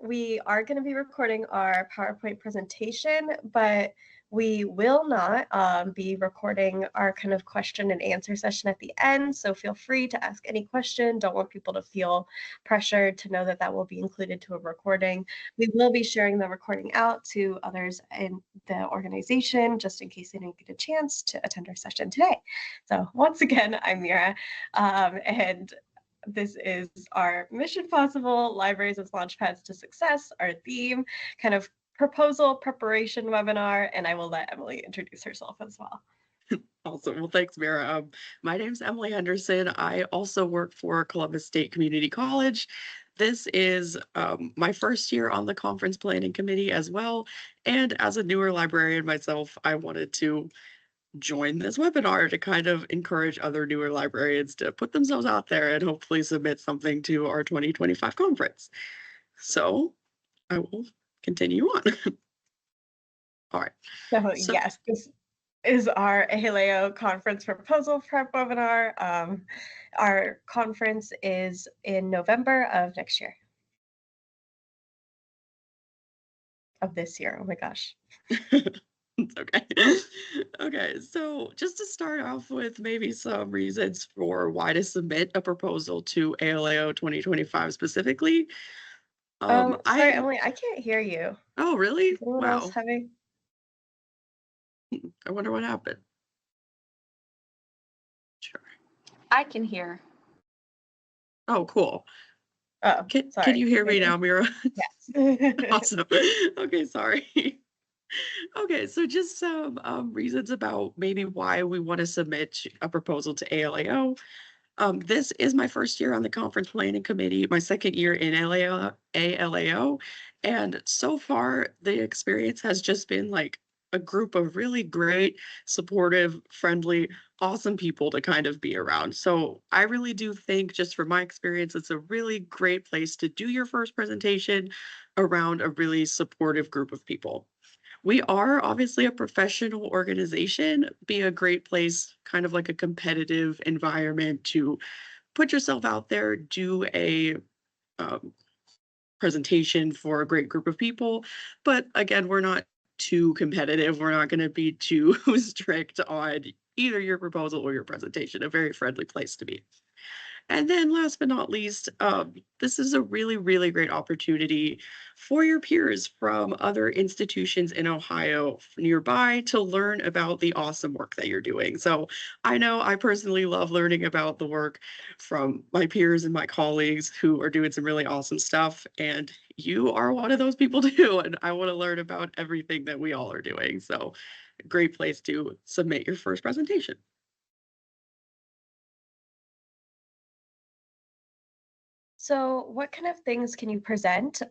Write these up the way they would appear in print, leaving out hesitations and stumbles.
we are going to be recording our PowerPoint presentation, but we will not be recording our kind of question and answer session at the end. So feel free to ask any question. Don't want people to feel pressured to know that that will be included to a recording. We will be sharing the recording out to others in the organization, just in case they didn't get a chance to attend our session today. So once again, I'm Mira, and this is our Mission Possible Libraries as Launchpads to Success, our theme, kind of proposal preparation webinar, and I will let Emily introduce herself as well. Awesome. Well, thanks, Mira. My name's Emily Henderson. I also work for Columbus State Community College. This is my first year on the conference planning committee as well. And as a newer librarian myself, I wanted to join this webinar to kind of encourage other newer librarians to put themselves out there and hopefully submit something to our 2025 conference. So I will continue on. All right. So So yes, this is our ALAO conference proposal prep webinar. Our conference is in November of next year. Of this year, oh my gosh. It's okay. Okay, so just to start off with maybe some reasons for why to submit a proposal to ALAO 2025 specifically. Sorry, I Emily, I can't hear you. Oh, really? Is anyone else Wow. having? I wonder what happened. Sure. I can hear. Oh, cool. Oh, Can sorry. you hear me now, Mira? Yes. Awesome. Okay, sorry. Okay, so just some reasons about maybe why we want to submit a proposal to ALAO. This is my first year on the conference planning committee, my second year in ALAO, and so far the experience has just been like a group of really great, supportive, friendly, awesome people to kind of be around. So I really do think, just from my experience, it's a really great place to do your first presentation around a really supportive group of people. We are obviously a professional organization, be a great place, kind of like a competitive environment to put yourself out there, do a um, presentation for a great group of people. But again, we're not too competitive. We're not going to be too strict on either your proposal or your presentation, a very friendly place to be. And then last but not least, this is a really, really great opportunity for your peers from other institutions in Ohio nearby to learn about the awesome work that you're doing. So I know I personally love learning about the work from my peers and my colleagues who are doing some really awesome stuff. And you are one of those people too. And I want to learn about everything that we all are doing. So great place to submit your first presentation. So what kind of things can you present?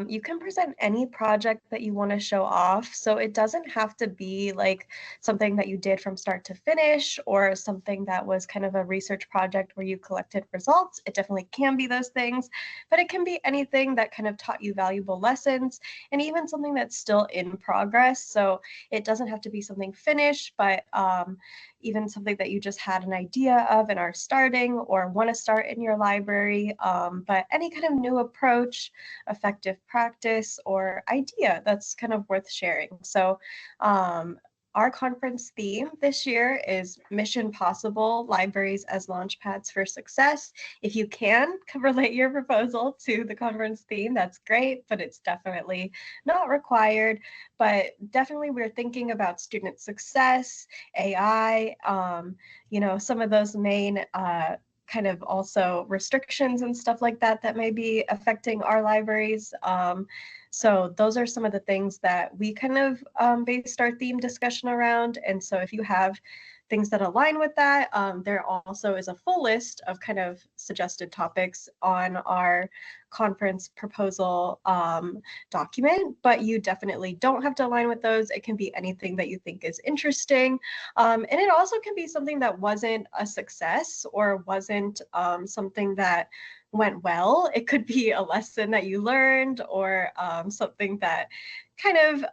You can present any project that you want to show off. So it doesn't have to be like something that you did from start to finish or something that was kind of a research project where you collected results. It definitely can be those things, but it can be anything that kind of taught you valuable lessons and even something that's still in progress. So it doesn't have to be something finished, but even something that you just had an idea of and are starting or want to start in your library. But any kind of new approach, effective practice, or idea that's kind of worth sharing. So our conference theme this year is Mission Possible Libraries as Launchpads for Success. If you can relate your proposal to the conference theme, that's great, but it's definitely not required. But definitely we're thinking about student success, AI, some of those main kind of also restrictions and stuff like that that may be affecting our libraries. So those are some of the things that we kind of based our theme discussion around. And so if you have things that align with that, there also is a full list of kind of suggested topics on our conference proposal document, but you definitely don't have to align with those. It can be anything that you think is interesting. And it also can be something that wasn't a success or wasn't something that went well. It could be a lesson that you learned or something that kind of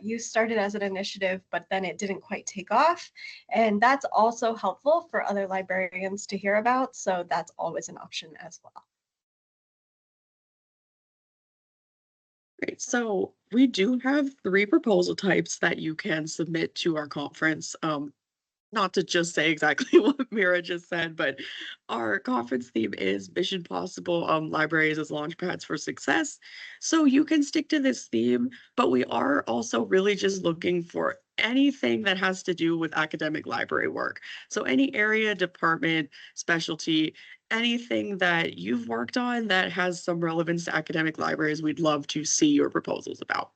you started as an initiative, but then it didn't quite take off. And that's also helpful for other librarians to hear about. So that's always an option as well. Great. So we do have three proposal types that you can submit to our conference. Not to just say exactly what Mira just said, but our conference theme is Mission Possible, libraries as launchpads for success. So you can stick to this theme, but we are also really just looking for anything that has to do with academic library work. So any area, department, specialty, anything that you've worked on that has some relevance to academic libraries, we'd love to see your proposals about.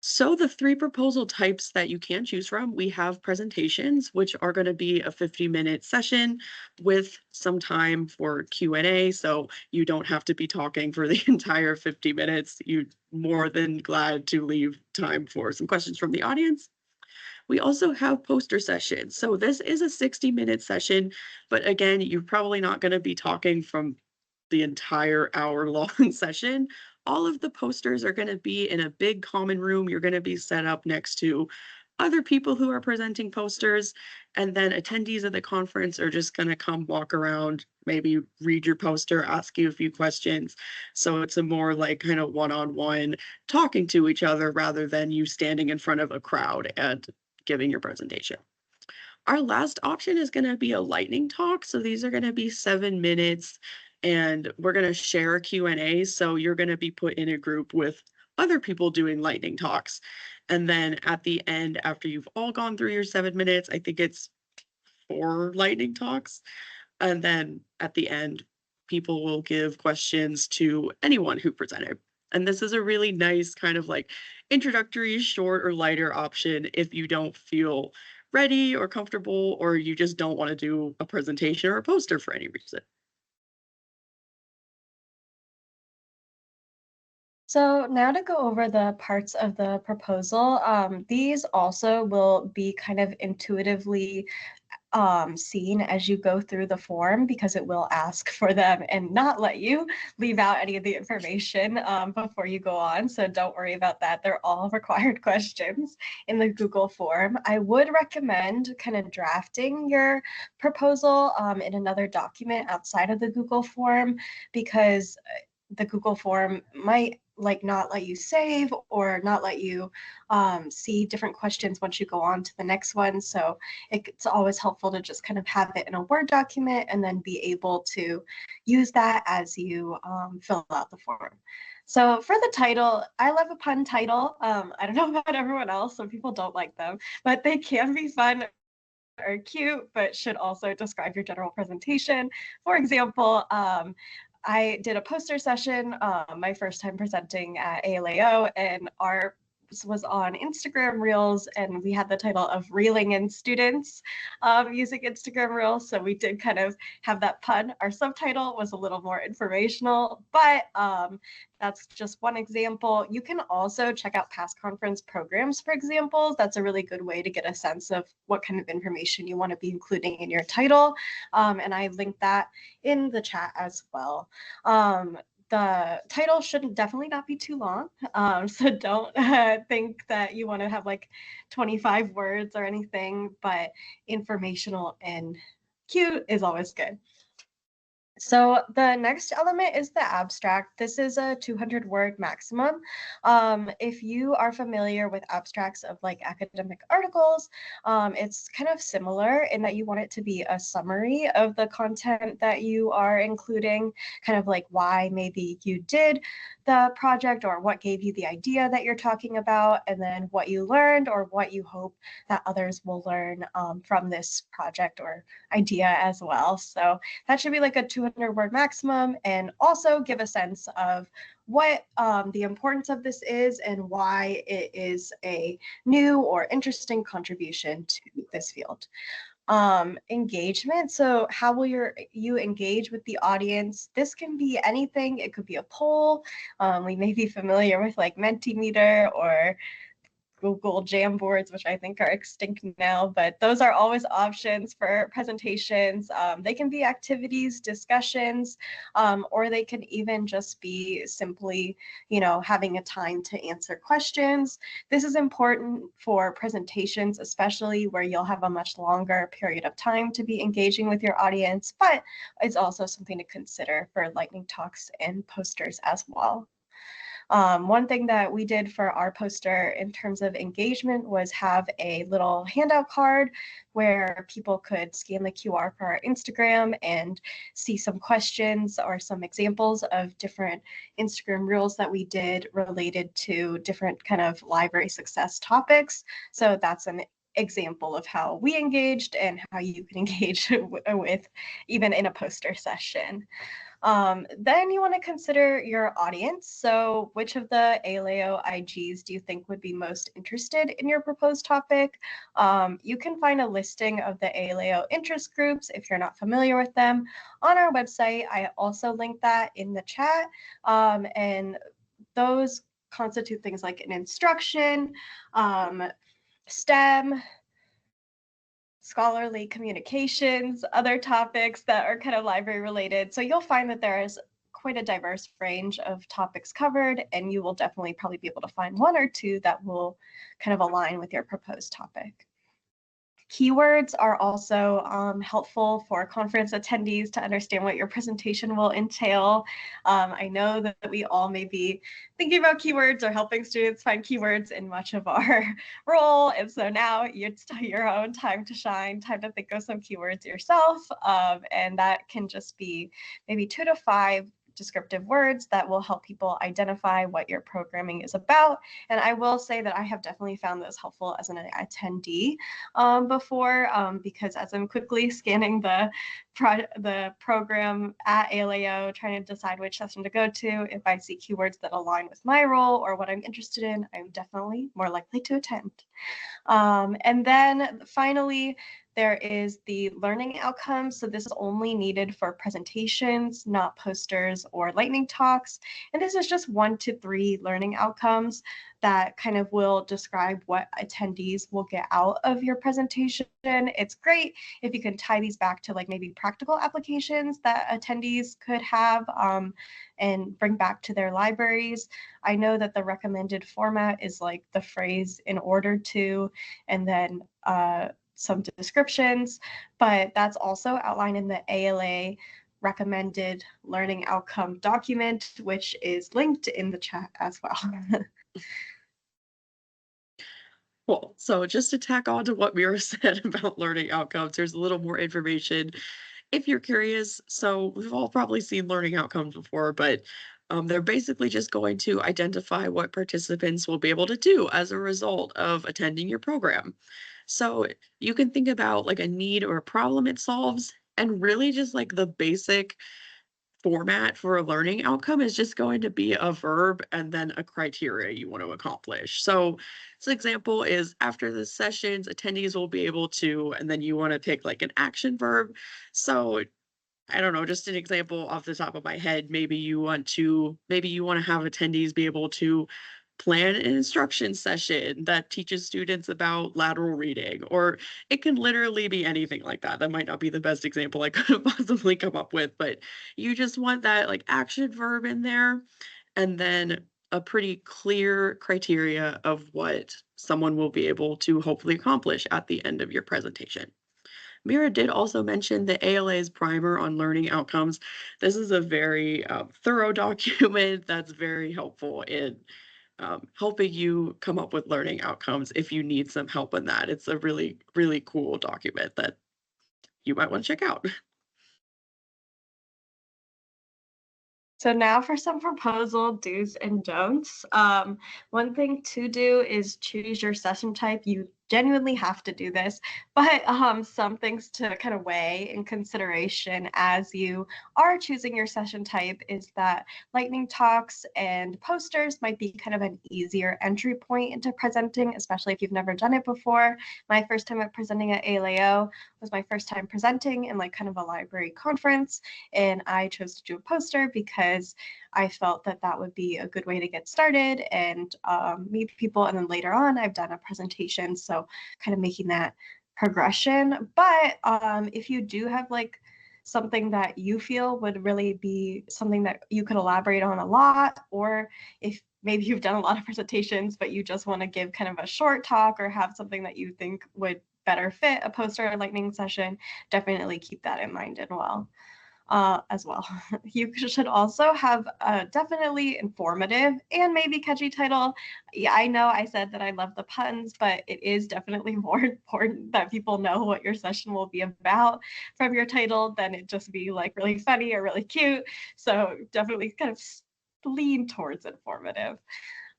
So the 3 proposal types that you can choose from, we have presentations, which are gonna be a 50-minute session with some time for Q&A, so you don't have to be talking for the entire 50 minutes. You're more than glad to leave time for some questions from the audience. We also have poster sessions. So this is a 60-minute session, but again, you're probably not gonna be talking from the entire hour-long session. All of the posters are gonna be in a big common room. You're gonna be set up next to other people who are presenting posters, and then attendees of the conference are just gonna come walk around, maybe read your poster, ask you a few questions. So it's a more like kind of one-on-one talking to each other rather than you standing in front of a crowd and giving your presentation. Our last option is gonna be a lightning talk. So these are gonna be 7 minutes and we're gonna share a Q&A. So you're gonna be put in a group with other people doing lightning talks. And then at the end, after you've all gone through your 7 minutes, I think it's 4 lightning talks. And then at the end, people will give questions to anyone who presented. And this is a really nice kind of like introductory, short or lighter option if you don't feel ready or comfortable, or you just don't want to do a presentation or a poster for any reason. So now to go over the parts of the proposal, these also will be kind of intuitively seen as you go through the form because it will ask for them and not let you leave out any of the information before you go on. So don't worry about that. They're all required questions in the Google form. I would recommend kind of drafting your proposal in another document outside of the Google form because the Google form might like not let you save or not let you see different questions once you go on to the next one. So it's always helpful to just kind of have it in a Word document and then be able to use that as you fill out the form. So for the title, I love a pun title. I don't know about everyone else. Some people don't like them, but they can be fun or cute, but should also describe your general presentation. For example, I did a poster session, my first time presenting at ALAO, and our was on Instagram Reels, and we had the title of Reeling in Students using Instagram Reels. So we did kind of have that pun. Our subtitle was a little more informational, but that's just one example. You can also check out past conference programs for examples. That's a really good way to get a sense of what kind of information you want to be including in your title. And I linked that in the chat as well. The title should definitely not be too long. So don't think that you want to have like 25 words or anything, but informational and cute is always good. So the next element is the abstract. This is a 200-word maximum. If you are familiar with abstracts of like academic articles, it's kind of similar in that you want it to be a summary of the content that you are including, kind of like why maybe you did the project or what gave you the idea that you're talking about, and then what you learned or what you hope that others will learn from this project or idea as well. So that should be like a 200-word maximum, and also give a sense of what the importance of this is and why it is a new or interesting contribution to this field. Engagement. So how will you engage with the audience? This can be anything. It could be a poll. We may be familiar with like Mentimeter or Google Jamboards, which I think are extinct now, but those are always options for presentations. They can be activities, discussions, or they can even just be simply, having a time to answer questions. This is important for presentations, especially where you'll have a much longer period of time to be engaging with your audience, but it's also something to consider for lightning talks and posters as well. One thing that we did for our poster in terms of engagement was have a little handout card where people could scan the QR for our Instagram and see some questions or some examples of different Instagram reels that we did related to different kind of library success topics. So that's an example of how we engaged and how you can engage with even in a poster session. Then you want to consider your audience. So which of the ALAO IGs do you think would be most interested in your proposed topic? You can find a listing of the ALAO interest groups if you're not familiar with them on our website. I also linked that in the chat. And those constitute things like an instruction, STEM, scholarly communications, other topics that are kind of library related. So you'll find that there is quite a diverse range of topics covered, and you will definitely probably be able to find one or two that will kind of align with your proposed topic. Keywords are also helpful for conference attendees to understand what your presentation will entail. I know that we all may be thinking about keywords or helping students find keywords in much of our role. And so now it's your own time to shine, time to think of some keywords yourself. And that can just be maybe 2 to 5 descriptive words that will help people identify what your programming is about. And I will say that I have definitely found those helpful as an attendee before, because as I'm quickly scanning the program at ALAO, trying to decide which session to go to, if I see keywords that align with my role or what I'm interested in, I'm definitely more likely to attend. And then finally, there is the learning outcomes. So this is only needed for presentations, not posters or lightning talks. And this is just 1 to 3 learning outcomes that kind of will describe what attendees will get out of your presentation. It's great if you can tie these back to like maybe practical applications that attendees could have and bring back to their libraries. I know that the recommended format is like the phrase "in order to," and then some descriptions, but that's also outlined in the ALA recommended learning outcome document, which is linked in the chat as well. Cool. So just to tack on to what Mira said about learning outcomes, there's a little more information if you're curious. So we've all probably seen learning outcomes before, but they're basically just going to identify what participants will be able to do as a result of attending your program. So you can think about like a need or a problem it solves, and really just like the basic format for a learning outcome is just going to be a verb and then a criteria you want to accomplish. So, this example is after the sessions, attendees will be able to, and then you want to pick like an action verb. So, I don't know, just an example off the top of my head, maybe you want to have attendees be able to plan an instruction session that teaches students about lateral reading, or it can literally be anything like that. That might not be the best example I could have possibly come up with, but you just want that like action verb in there, and then a pretty clear criteria of what someone will be able to hopefully accomplish at the end of your presentation. Mira did also mention the ALA's primer on learning outcomes. This is a very thorough document that's very helpful in helping you come up with learning outcomes if you need some help in that. It's a really, really cool document that you might want to check out. So now for some proposal do's and don'ts. One thing to do is choose your session type. You genuinely have to do this, but some things to kind of weigh in consideration as you are choosing your session type is that lightning talks and posters might be kind of an easier entry point into presenting, especially if you've never done it before. My first time at presenting at ALAO was my first time presenting in like kind of a library conference, and I chose to do a poster because I felt that that would be a good way to get started and meet people. And then later on, I've done a presentation, so kind of making that progression. But if you do have like something that you feel would really be something that you could elaborate on a lot, or if maybe you've done a lot of presentations, but you just want to give kind of a short talk or have something that you think would better fit a poster or lightning session, definitely keep that in mind as well. as well. You should also have a definitely informative and maybe catchy title. Yeah, I know I said that I love the puns, but it is definitely more important that people know what your session will be about from your title than it just be like really funny or really cute. So definitely kind of lean towards informative.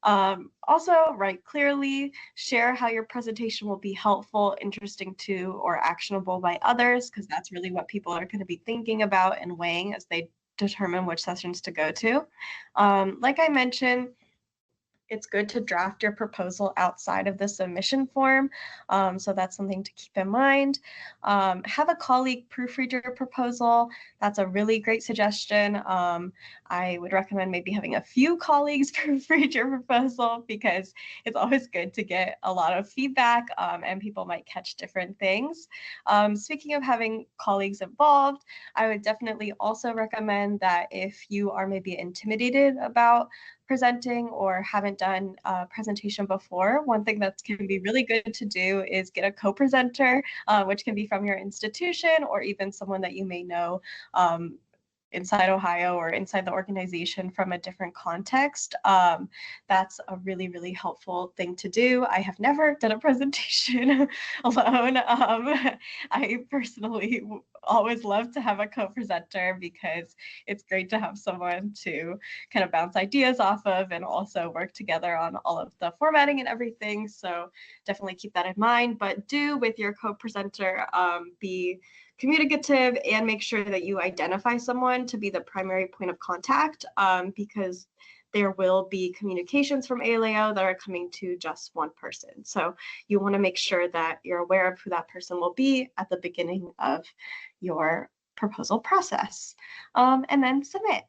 Also, write clearly, share how your presentation will be helpful, interesting to, or actionable by others, because that's really what people are going to be thinking about and weighing as they determine which sessions to go to. Like I mentioned, it's good to draft your proposal outside of the submission form. So that's something to keep in mind. Have a colleague proofread your proposal. That's a really great suggestion. I would recommend maybe having a few colleagues proofread your proposal because it's always good to get a lot of feedback and people might catch different things. Speaking of having colleagues involved, I would definitely also recommend that if you are maybe intimidated about presenting or haven't done a presentation before, one thing that can be really good to do is get a co-presenter, which can be from your institution or even someone that you may know inside Ohio or inside the organization from a different context. That's a really, really helpful thing to do. I have never done a presentation alone. I personally always love to have a co-presenter because it's great to have someone to kind of bounce ideas off of and also work together on all of the formatting and everything. So definitely keep that in mind, but do with your co-presenter be communicative and make sure that you identify someone to be the primary point of contact because there will be communications from ALAO that are coming to just one person. So you want to make sure that you're aware of who that person will be at the beginning of your proposal process and then submit.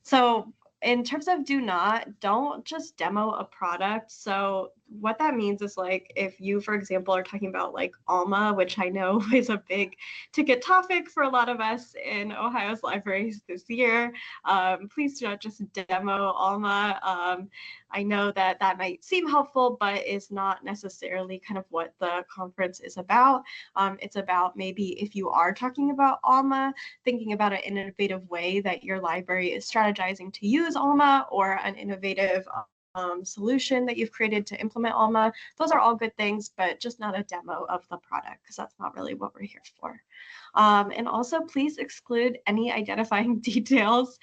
So in terms of don't just demo a product. So what that means is like if you, for example, are talking about like Alma, which I know is a big ticket topic for a lot of us in Ohio's libraries this year, please do not just demo Alma. I know that that might seem helpful, but is not necessarily kind of what the conference is about. It's about maybe if you are talking about Alma, thinking about an innovative way that your library is strategizing to use Alma or an innovative solution that you've created to implement Alma. Those are all good things, but just not a demo of the product because that's not really what we're here for. And also please exclude any identifying details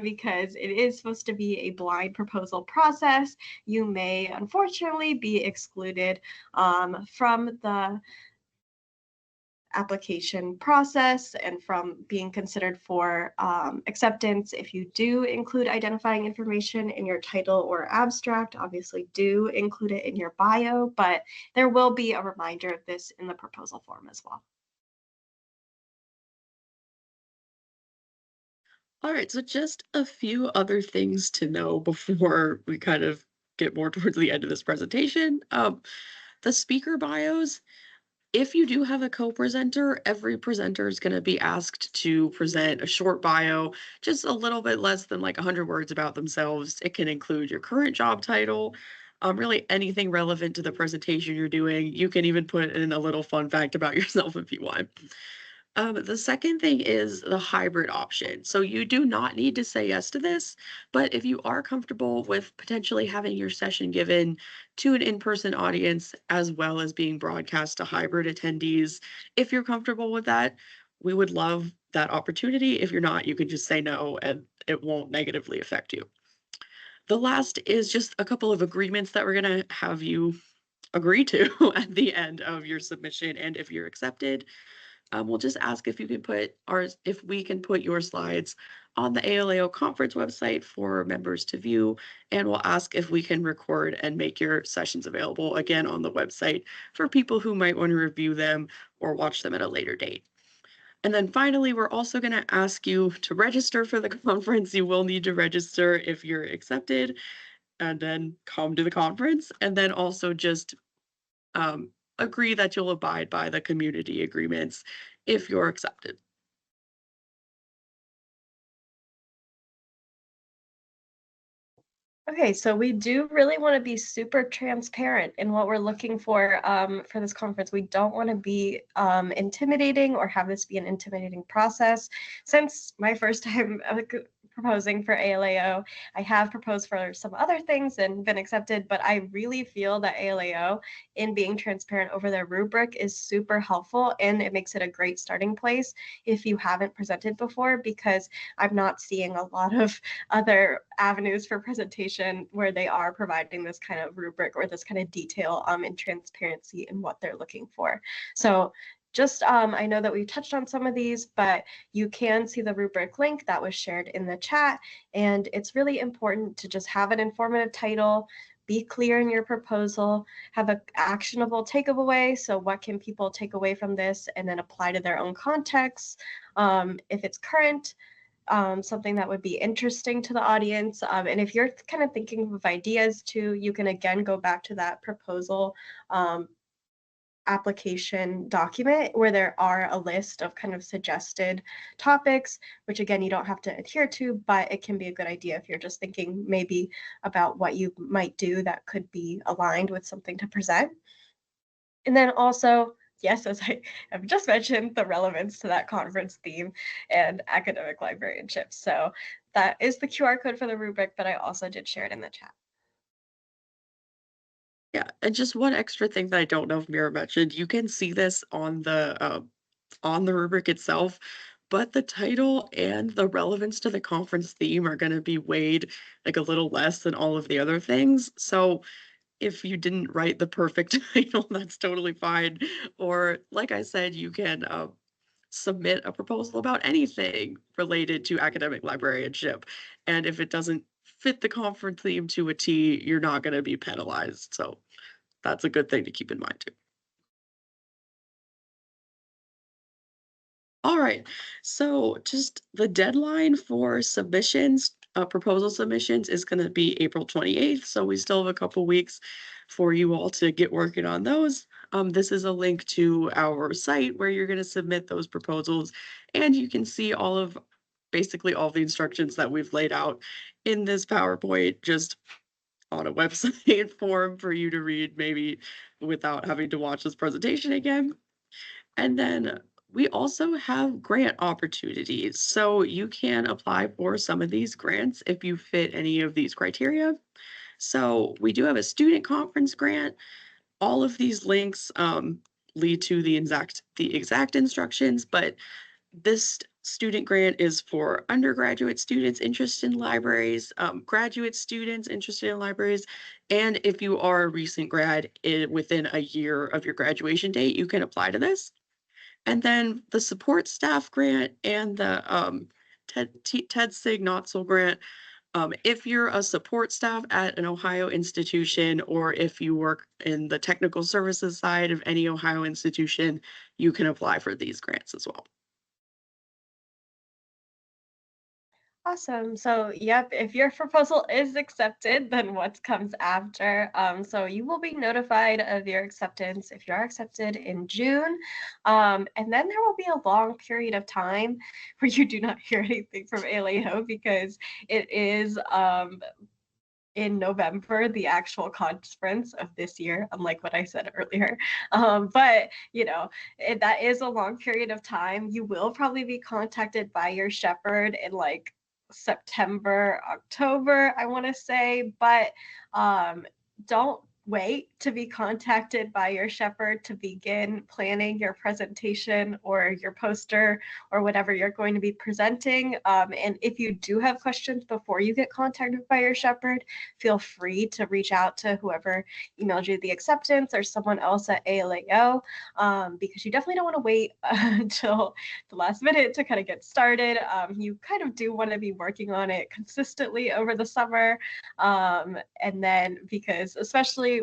because it is supposed to be a blind proposal process. You may unfortunately be excluded from the application process and from being considered for acceptance. If you do include identifying information in your title or abstract, obviously do include it in your bio, but there will be a reminder of this in the proposal form as well. All right, so just a few other things to know before we kind of get more towards the end of this presentation. The speaker bios, if you do have a co-presenter, every presenter is going to be asked to present a short bio, just a little bit less than like 100 words about themselves. It can include your current job title, really anything relevant to the presentation you're doing. You can even put in a little fun fact about yourself if you want. The second thing is the hybrid option. So you do not need to say yes to this, but if you are comfortable with potentially having your session given to an in-person audience as well as being broadcast to hybrid attendees, if you're comfortable with that, we would love that opportunity. If you're not, you can just say no and it won't negatively affect you. The last is just a couple of agreements that we're going to have you agree to at the end of your submission and if you're accepted. We'll just ask if you can put ours, if we can put your slides on the ALAO conference website for members to view, and we'll ask if we can record and make your sessions available again on the website for people who might want to review them or watch them at a later date. And then finally, we're also going to ask you to register for the conference. You will need to register if you're accepted and then come to the conference. And then also just agree that you'll abide by the community agreements if you're accepted. Okay, so we do really want to be super transparent in what we're looking for this conference. We don't want to be intimidating or have this be an intimidating process. Since my first time proposing for ALAO, I have proposed for some other things and been accepted, but I really feel that ALAO, in being transparent over their rubric, is super helpful, and it makes it a great starting place if you haven't presented before, because I'm not seeing a lot of other avenues for presentation where they are providing this kind of rubric or this kind of detail and transparency in what they're looking for. So just I know that we've touched on some of these, but you can see the rubric link that was shared in the chat. And it's really important to just have an informative title, be clear in your proposal, have an actionable takeaway. So what can people take away from this and then apply to their own context? If it's current, something that would be interesting to the audience. And if you're kind of thinking of ideas too, you can again go back to that proposal application document where there are a list of kind of suggested topics, which again, you don't have to adhere to, but it can be a good idea if you're just thinking maybe about what you might do that could be aligned with something to present. And then also, yes, as I have just mentioned, the relevance to that conference theme and academic librarianship. So that is the QR code for the rubric, but I also did share it in the chat. Yeah, and just one extra thing that I don't know if Mira mentioned, you can see this on the rubric itself, but the title and the relevance to the conference theme are going to be weighed like a little less than all of the other things. So if you didn't write the perfect title, that's totally fine. Or like I said, you can submit a proposal about anything related to academic librarianship. And if it doesn't fit the conference theme to a T, you're not going to be penalized. So that's a good thing to keep in mind too. All right. So just the deadline for submissions, proposal submissions is going to be April 28th. So we still have a couple weeks for you all to get working on those. This is a link to our site where you're going to submit those proposals, and you can see all of basically all the instructions that we've laid out in this PowerPoint just on a website form for you to read, maybe without having to watch this presentation again. And then we also have grant opportunities. So you can apply for some of these grants if you fit any of these criteria. So we do have a student conference grant. All of these links lead to the exact instructions, but this student grant is for undergraduate students interested in libraries, graduate students interested in libraries, and if you are a recent grad within a year of your graduation date, you can apply to this. And then the support staff grant and the TED Sig Notzel grant. If you're a support staff at an Ohio institution, or if you work in the technical services side of any Ohio institution, you can apply for these grants as well. Awesome. So, yep, if your proposal is accepted, then what comes after? So you will be notified of your acceptance if you are accepted in June. And then there will be a long period of time where you do not hear anything from ALAO because it is in November, the actual conference of this year, unlike what I said earlier. But, that is a long period of time. You will probably be contacted by your shepherd in like September, October, I want to say, but don't wait to be contacted by your shepherd to begin planning your presentation or your poster or whatever you're going to be presenting. And if you do have questions before you get contacted by your shepherd, feel free to reach out to whoever emailed you the acceptance or someone else at ALAO, because you definitely don't want to wait until the last minute to kind of get started. You kind of do want to be working on it consistently over the summer. And then because especially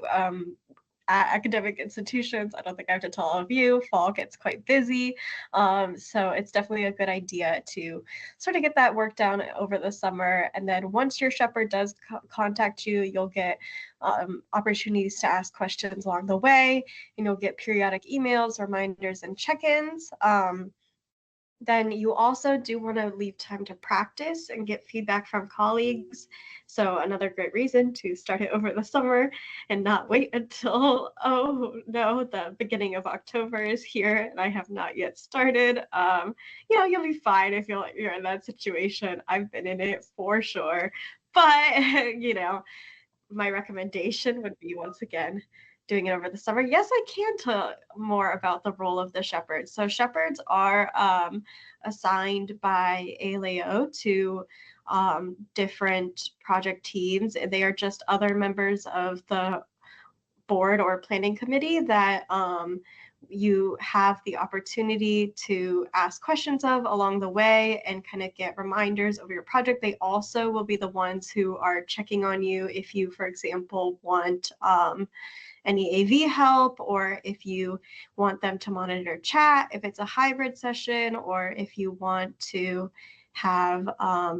at academic institutions, I don't think I have to tell all of you, fall gets quite busy. So it's definitely a good idea to sort of get that work down over the summer. And then once your shepherd does contact you, you'll get opportunities to ask questions along the way. And you'll get periodic emails, reminders, and check-ins. then you also do want to leave time to practice and get feedback from colleagues. So another great reason to start it over the summer and not wait until, oh no, the beginning of October is here and I have not yet started. You'll be fine if you're in that situation. I've been in it for sure. But my recommendation would be, once again, doing it over the summer. Yes, I can tell more about the role of the shepherds. So shepherds are assigned by ALAO to different project teams. They are just other members of the board or planning committee that you have the opportunity to ask questions of along the way and kind of get reminders of your project. They also will be the ones who are checking on you if you, for example, want any AV help, or if you want them to monitor chat, if it's a hybrid session, or if you want to have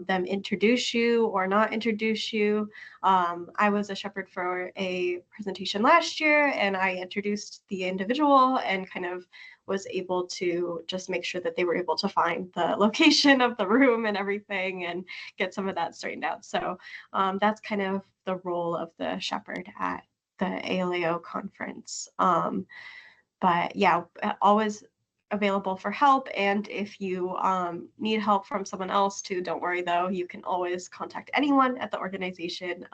them introduce you or not introduce you. I was a shepherd for a presentation last year and I introduced the individual and kind of was able to just make sure that they were able to find the location of the room and everything and get some of that straightened out. So that's kind of the role of the shepherd at the ALAO conference. But yeah, always available for help. And if you need help from someone else too, don't worry though, you can always contact anyone at the organization.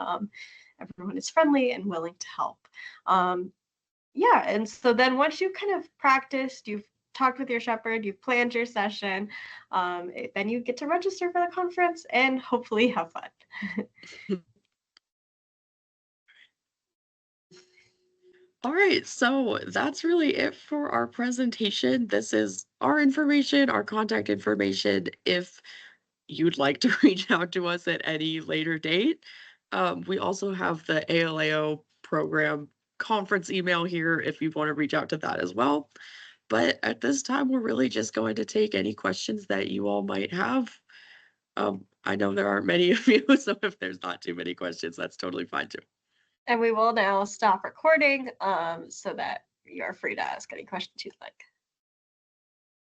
Everyone is friendly and willing to help. Yeah, and so then once you kind of practiced, you've talked with your shepherd, you've planned your session, then you get to register for the conference and hopefully have fun. All right, so that's really it for our presentation. This is our information, our contact information. If you'd like to reach out to us at any later date, we also have the ALAO program conference email here if you want to reach out to that as well. But at this time, we're really just going to take any questions that you all might have. I know there aren't many of you, so if there's not too many questions, that's totally fine too. And we will now stop recording so that you're free to ask any questions you'd like.